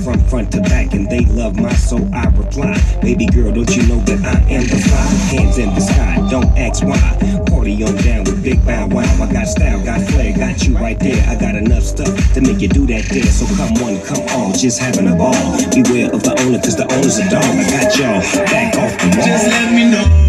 from front to back, and they love my soul. I reply, baby girl, don't you know that I am the fly? Hands in the sky, don't ask why. Party on down with big bow wow. I got style, got flair, got you right there. I got enough stuff to make you do that there. So come on, come on, just having a ball. Beware of the owner, cause the owner's a dog. I got y'all back off the wall. Just let me know.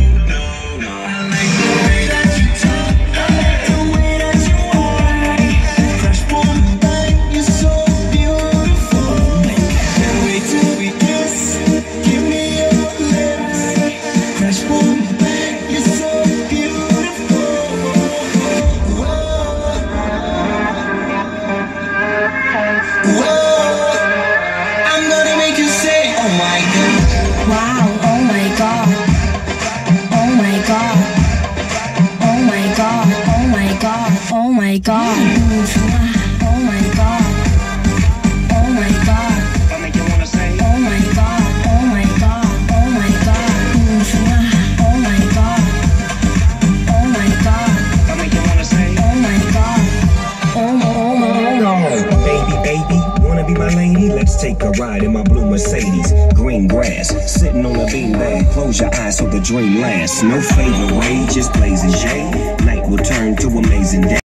Take a ride in my blue Mercedes, green grass, sitting on a beanbag. Close your eyes so the dream lasts. No favorite way, just blazing shade. Night will turn to amazing day.